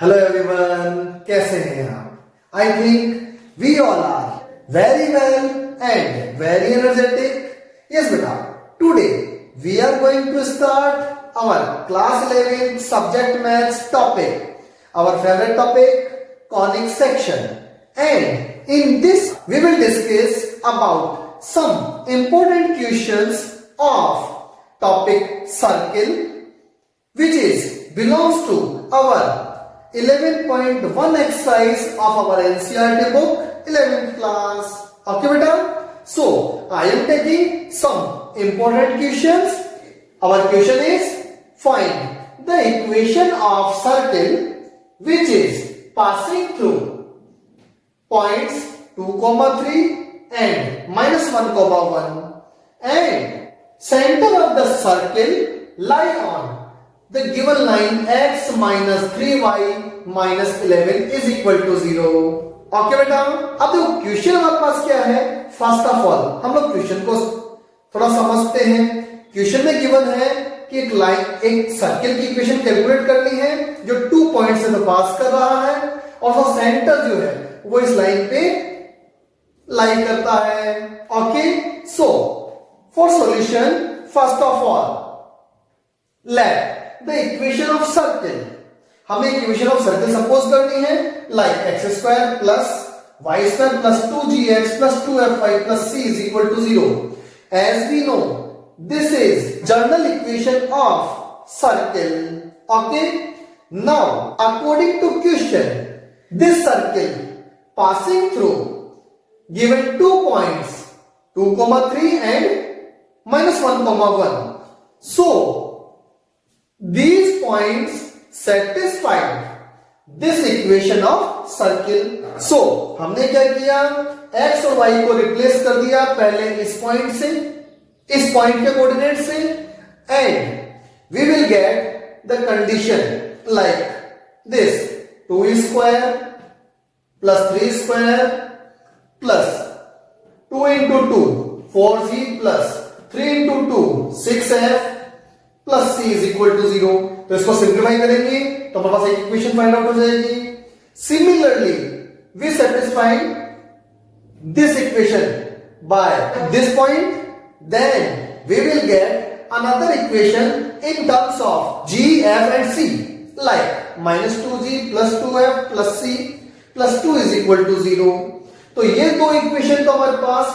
Hello everyone, कैसे हैं आप? I think we all are very well and very energetic. Yes बेटा, today we are going to start our class 11 subject maths topic, our favorite topic, conic section. And in this we will discuss about some important questions of topic circle, which is belongs to our 11.1 exercise of our NCERT book 11th class. Okay beta, so I am taking some important questions. Our question is, find the equation of circle which is passing through points 2, 3 and -1, 1 and center of the circle lie on the given line x minus 3y minus 11 is equal to 0. Okay बेटा, अब देखो question हमारे पास क्या है. First of all हम लोग question को थोड़ा समझते हैं. क्वेश्चन में गिवन है कि एक लाइन, एक सर्कल की इक्वेशन कैलकुलेट करनी है जो 2 पॉइंट से तो पास कर रहा है और वो सेंटर जो है वो इस लाइन पे लाई करता है. Okay, so for solution first of all let the equation of circle, हमें इक्वेशन ऑफ सर्कल सपोज करनी है like x square plus y square plus 2gx plus 2fy plus c is equal to 0. As we know this is general equation of circle. Okay, now according to question, this circle passing through given 2 points 2, 3 and -1, 1. So these points satisfy this equation of circle. So हमने क्या किया, x और y को replace कर दिया पहले इस point से, इस पॉइंट के कोऑर्डिनेट से, and we will get the condition like this 2 square plus 3 square plus 2 into 2 4g plus 3 into 2 6f plus c is equal to 0. तो इसको सिंप्लीफाई करेंगे तो हमारे पास एक इक्वेशन फाइंड आउट हो जाएगी. Similarly we satisfied this equation by this point, then we will get another equation in terms of g, f and c, like -2g plus 2f plus c plus 2 is equal to 0. तो ये दो equation तो हमारे पास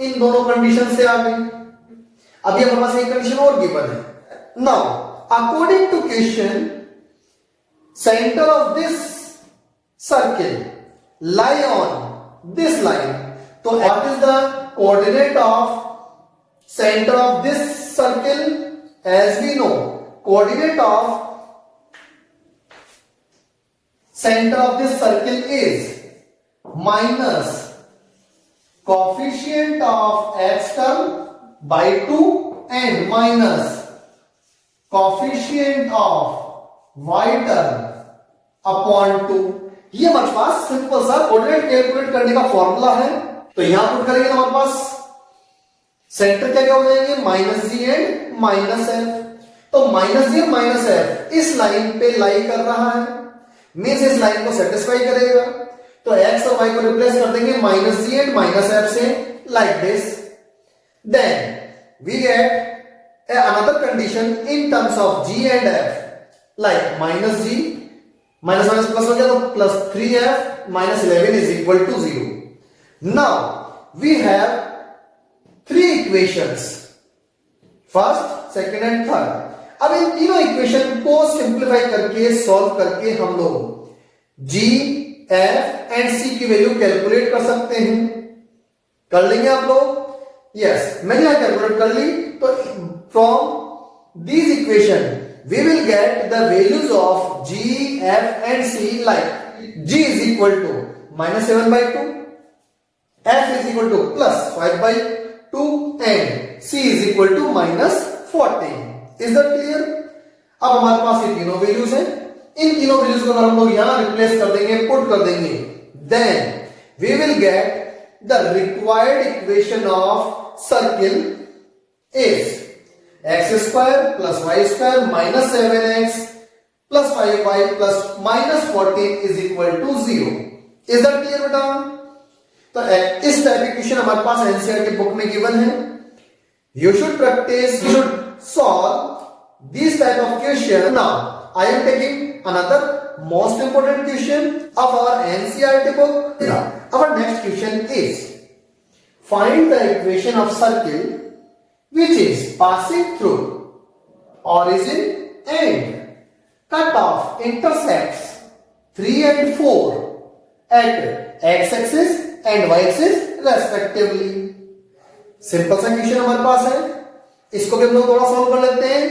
इन दोनों condition से आ गई. अभी हमारे पास एक कंडीशन और गिवन है. Now according to question, centre of this circle lie on this line. तो what is the coordinate of center of this circle? As we know, coordinate of center of this circle is minus coefficient of x term by 2 and minus coefficient of y term upon 2. ये हमारे पास simple सा coordinate calculate करने का formula है. तो यहां put करेंगे तो हमारे पास सेंटर क्या क्या हो जाएंगे, -g एंड -f. तो -g -f इस लाइन पे लाई कर रहा है, मींस इस लाइन को सेटिस्फाई करेगा. तो x और y को रिप्लेस कर देंगे -g एंड -f से, like this. Then we get another condition in terms of g and f, like -g minus minus plus हो गया तो plus 3f minus 11 is equal to 0. Now we have 3 equations, first, second and third. अब इन तीनों equation को simplify करके, solve करके हम लोग g, f एंड c की वैल्यू कैलकुलेट कर सकते हैं. कर लेंगे आप लोग? यस, मैंने यहां कैलकुलेट कर ली. तो from these equation we will get the values of g, f and c, like g is equal to -7/2, f is equal to +5/2 and c is equal to -14. Is that clear? अब हमारे पास ये तीनों values हैं. इन तीनों values को अगर हम लोग यहां रिप्लेस कर देंगे, पुट कर देंगे, then we will get the required equation of circle is x square plus y square minus 7x plus 5y plus minus 14 is equal to 0। Is that clear बेटा? तो इस टाइप की क्वेश्चन हमारे पास एनसीईआरटी बुक में given है। You should practise, you should solve this type of question. Now I am taking another most important question of our NCERT book. Our next question is find the equation of circle which is passing through origin and cutoff intersects 3 and 4 at x-axis and y-axis respectively। Simple सा question हमारे पास है, इसको भी हम लोग थोड़ा solve कर लेते हैं,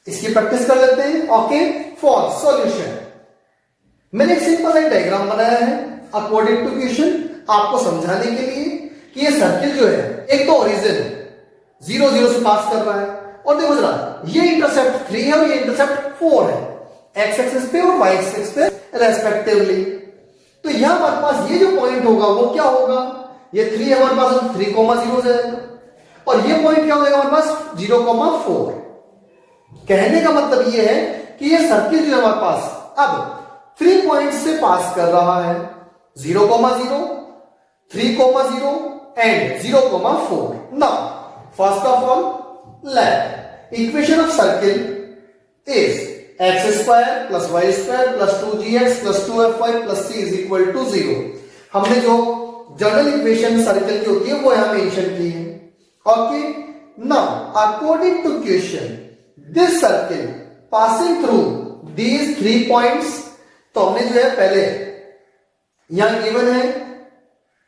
इसकी प्रैक्टिस कर लेते हैं। ओके, फॉर सॉल्यूशन मैंने एक सिंपल सा डायग्राम बनाया है अकॉर्डिंग टू क्वेश्चन, आपको समझाने के लिए कि ये सर्किल जो है एक तो ओरिजिन 0 0 से पास कर रहा है और देखो जरा ये इंटरसेप्ट 3 है और ये इंटरसेप्ट 4 है, एक्स एक्सिस पे और वाई एक्सिस पे रेस्पेक्टिवली। तो यहां हमारे पास ये जो पॉइंट होगा वो क्या होगा, ये 3 है हमारे पास 3,0 जाएगा और ये पॉइंट क्या हो जाएगा हमारे पास 0,4। कहने का मतलब ये है कि ये सर्किल जो है हमारे पास अब 3 पॉइंट से पास कर रहा है, 0,0, 3,0 and 0,4। Now first of all, let equation of circle is x square plus y square plus 2gx plus 2fy plus c is equal to 0। हमने जो जनरल इक्वेशन सर्कल की होती है वो यहां मेंशन की है। Okay, now according to question this circle passing through these 3 points, तो हमने जो है पहले यहां गिवन है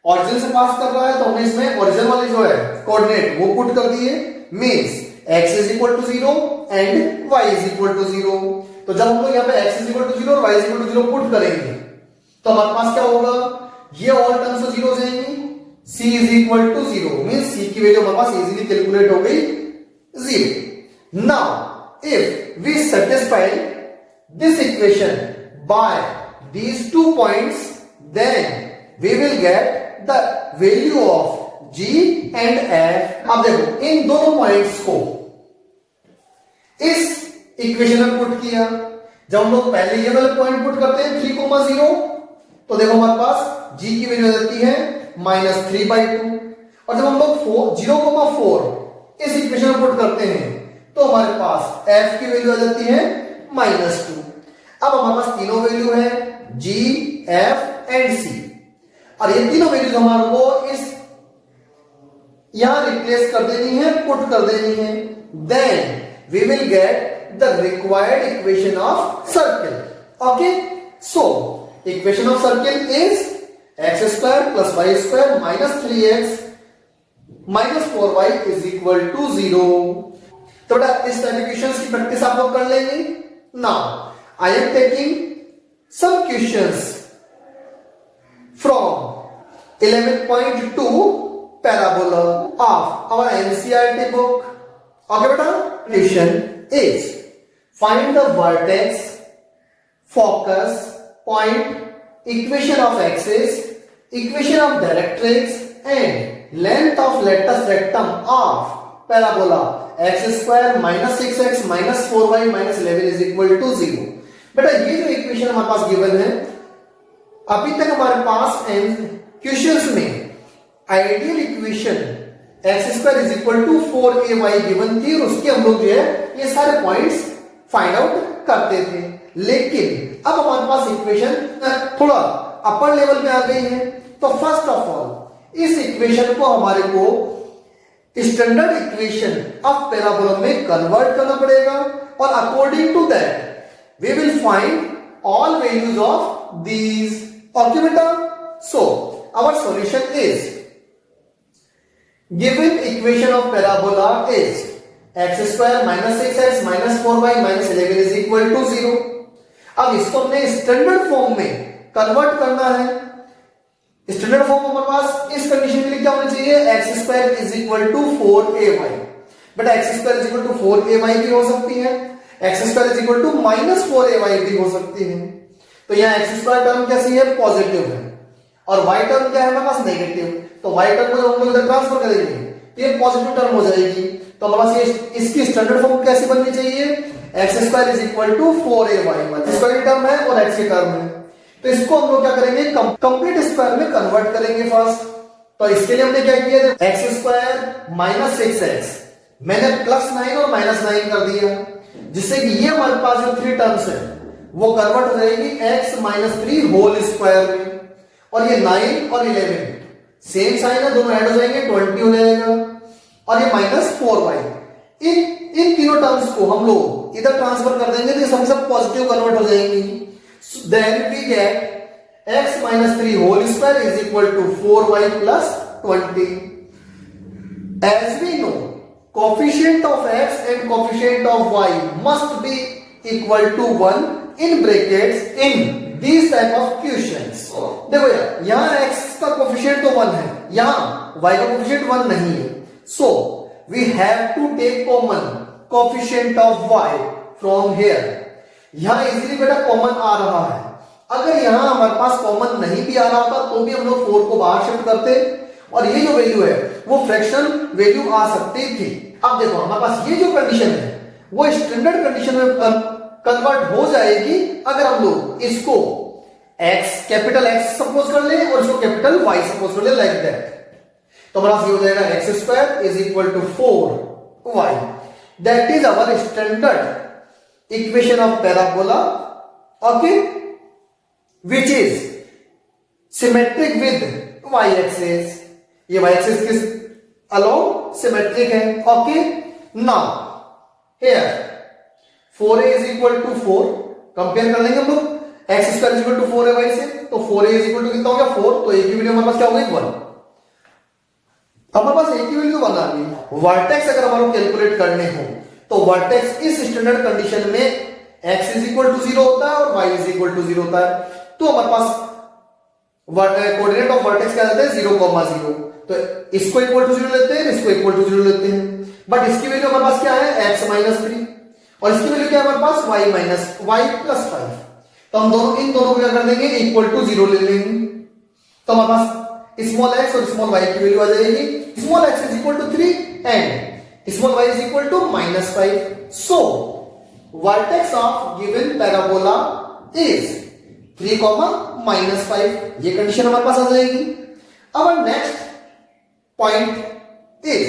ऑरिजिन से पास कर रहा है, तो हमने इसमें ओरिजिन वाले जो है कोऑर्डिनेट वो पुट कर दिए, means x is equal to 0 and y is equal to 0। तो जब हम लोग यहाँ पे x इज इक्वल टू 0 और y is equal to 0 put करेंगे तो हमारे पास क्या होगा, ये ऑल टर्म्स तो 0 हो जाएंगी, c is equal to 0 means c की वैल्यू हमारे पास इजीली कैलकुलेट हो गई 0। Now if we satisfy this equation by these 2 points then we will get the value of G and F। अब देखो इन दोनों पॉइंट्स को इस इक्वेशन में पुट किया, जब हम लोग पहले ये वाला पॉइंट पुट करते हैं 3,0, तो देखो हमारे पास G की वैल्यू आ जाती है -3/2 और जब हम लोग 0,4 इस इक्वेशन में पुट करते हैं तो हमारे पास F की वैल्यू आ जाती है -2। अब हमारे पास तीनों वैल्यू है G, F एंड C और ये तीनों वैल्यूज हमारे को इस यहां रिप्लेस कर देनी है, पुट कर देनी है, then we will get the required equation of circle. Okay, so equation of circle is x square plus y square minus 3x minus 4y is equal to 0। तो बेटा इस टाइप इक्वेशंस की प्रैक्टिस आप लोग कर लेंगे। Now I am taking some questions from 11.2 parabola of our NCERT book। Okay beta, question is find the vertex, focus, point, equation of axis, equation of directrix and length of latus rectum of parabola x square minus 6x minus 4y minus 11 is equal to 0। बेटा ये जो equation हमारे पास given है, अभी तक हमारे पास questions में ideal equation x square is equal to 4ay given थी और उसके हम लोग जो है ये सारे पॉइंट्स फाइंड आउट करते थे, लेकिन अब हमारे पास इक्वेशन थोड़ा अपर लेवल पे आ गई है। तो फर्स्ट ऑफ ऑल इस इक्वेशन को हमारे को स्टैंडर्ड इक्वेशन ऑफ पैराबोला में कन्वर्ट करना पड़ेगा और according to that we will find all values of these। Okay beta, so our solution is given equation of parabola is x square minus 6x minus 4y minus 11 is equal to 0। अब इसको हमने standard form में convert करना है। Standard form हमारे पास इस condition के लिए क्या होना चाहिए, x square is equal to 4ay। But x square is equal to 4ay भी हो सकती है, x square is equal to -4ay भी हो सकती है। तो यहाँ एक्स स्क्वायर टर्म कैसी है, पॉजिटिव है, और y टर्म क्या है हमारे पास नेगेटिव। तो y टर्म को जब हम लोग इधर ट्रांसफर करेंगे तो ये पॉजिटिव टर्म हो जाएगी। तो हमारे पास ये इसकी स्टैंडर्ड फॉर्म कैसी बननी चाहिए, x square is equal to 4ay, square की टर्म है और एक्स की टर्म है, तो इसको हम लोग क्या करेंगे, कंप्लीट स्क्वायर में कन्वर्ट करेंगे फर्स्ट। तो इसके लिए हमने क्या किया, एक्स स्क्वायर माइनस 6x, मैंने +9 और -9 कर दिया, जिससे कि ये हमारे पास जो 3 टर्म्स है वो कन्वर्ट हो जाएगी x माइनस 3 होल स्क्वायर में, और ये 9 और 11 सेम साइन है, दोनों ऐड हो जाएंगे 20 हो जाएगा, और ये -4y। इन तीनों टर्म्स को हम लोग इधर ट्रांसफर कर देंगे तो ये सब पॉजिटिव कन्वर्ट हो जाएंगी। Then we get x minus 3 whole square is equal to 4y plus 20। As we know, coefficient of x and coefficient of y must be equal to 1 in brackets in these type of questions। देखो यार, यहां x का coefficient तो 1 है, यहां y का coefficient 1 नहीं है, so we have to take common coefficient of y from here। यहां इजीली बेटा कॉमन आ रहा है, अगर यहां हमारे पास कॉमन नहीं भी आ रहा था तो भी हम लोग 4 को बाहर शिफ्ट करते और ये जो वैल्यू है वो फ्रैक्शन वैल्यू आ सकती थी। अब देखो हमारे पास ये जो कंडीशन है वो स्टैंडर्ड कंडीशन में कन्वर्ट हो जाएगी अगर हम लोग इसको x कैपिटल X सपोज कर ले और इसको कैपिटल Y सपोज कर ले, लाइक दैट। तो हमारा ये हो जाएगा x square is equal to 4y, that is our standard equation of parabola, okay, which is symmetric with y axis. ये y एक्सिस किस अलोंग सिमेट्रिक है, okay. Now here 4a is equal to 4, compare कर लेंगे हम लोग, x square is equal to 4ay से, तो 4a is equal to कितना हो गया 4, तो a की वैल्यू हमारे पास क्या हो गई 1। हमारे पास a की वैल्यू 1 आ गई। वर्टेक्स अगर हमारे को कैलकुलेट करने हो तो वर्टेक्स इस स्टैंडर्ड कंडीशन में x इज इक्वल टू 0 होता है और y इज इक्वल टू 0 होता है, तो हमारे पास कोऑर्डिनेट ऑफ वर्टेक्स क्या रहता है 0,0, तो इसको इक्वल टू 0 लेते हैं, इसको इक्वल टू 0 लेते हैं, बट इसकी वैल्यू हमारे पास क्या है x माइनस 3 और इसकी वैल्यू क्या है हमारे पास y प्लस 5, तो हम दोनों इन दोनों को क्या कर देंगे इक्वल टू 0 ले लेंगे, तो हमारे पास स्मॉल x और स्मॉल y की वैल्यू आ जाएगी, small x is equal to 3 and small y is equal to -5। So vertex of given parabola is 3, -5, ये कंडीशन हमारे पास आ जाएगी। अब next point is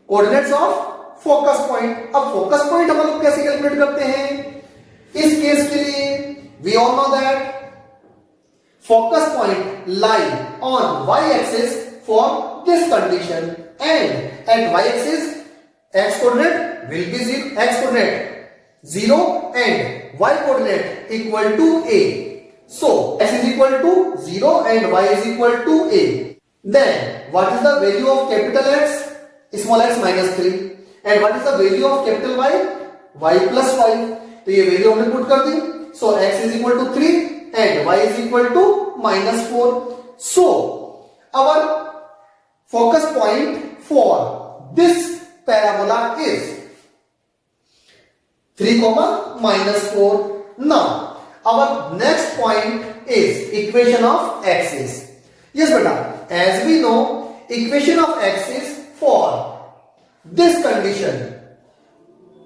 coordinates of focus point. अब फोकस पॉइंट हम लोग कैसे कैलकुलेट करते हैं, इस केस के लिए we all know that focus point lie on y-axis for this condition, and at y-axis x coordinate will be 0, x coordinate 0 and y coordinate equal to a. So x is equal to 0 and y is equal to a. Then what is the value of capital X? Small x minus 3. And what is the value of capital Y? Y plus 5. तो ये value हमने put कर दी, so x is equal to 3 and y is equal to -4. So our focus point for this parabola is 3, -4. Now our next point is equation of axis. Yes beta, as we know equation of axis for this condition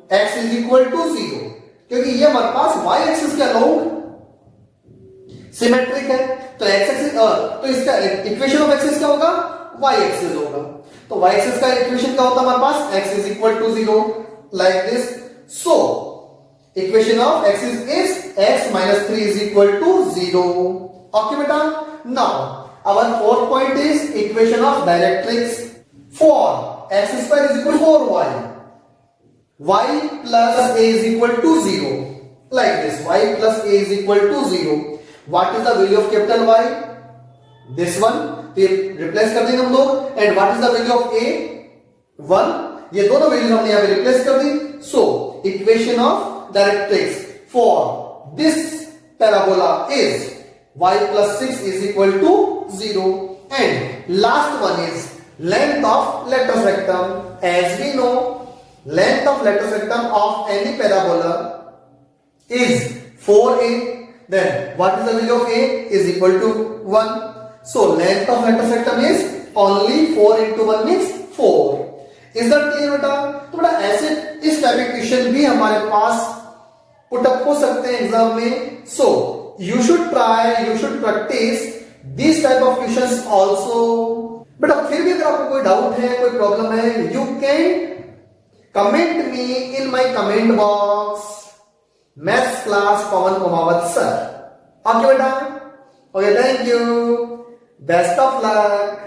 x is equal to 0, क्योंकि ये हमारे पास y axis के along symmetric है, तो x axis तो इसका equation of axis क्या होगा y एक्सिस होगा, तो y एक्सिस का इक्वेशन क्या होता है हमारे पास x is equal to 0 like this. So equation of axis is x minus 3 is equal to 0. Okay beta. Now our fourth point is equation of directrix for x square is equal to 4y, y plus a is equal to 0 like this, y plus a is equal to 0. What is the value of capital Y? This one, तो ये replace कर देंगे हम लोग, and what is the value of a? 1, ये दोनों value हमने यहाँ पे रिप्लेस कर दी. So equation of directrix for this parabola is y plus 6 is equal to 0, and last one is length of lattice rectum. As we know, length of lattice rectum of any parabola is 4a. Then what is the value of a? Is equal to 1. So length of lattice rectum is only 4 into 1 means 4. Is that clear बेटा? तो बेटा ऐसे इस type के question भी हमारे पास put up हो सकते हैं एग्जाम में. So you should try, you should practice this type of questions also. But अब फिर भी अगर आपको कोई डाउट है, कोई प्रॉब्लम है, you can comment me in my comment box. Maths class Pawan Kumawat sir. Okay बेटा. Okay, thank you. Best of luck.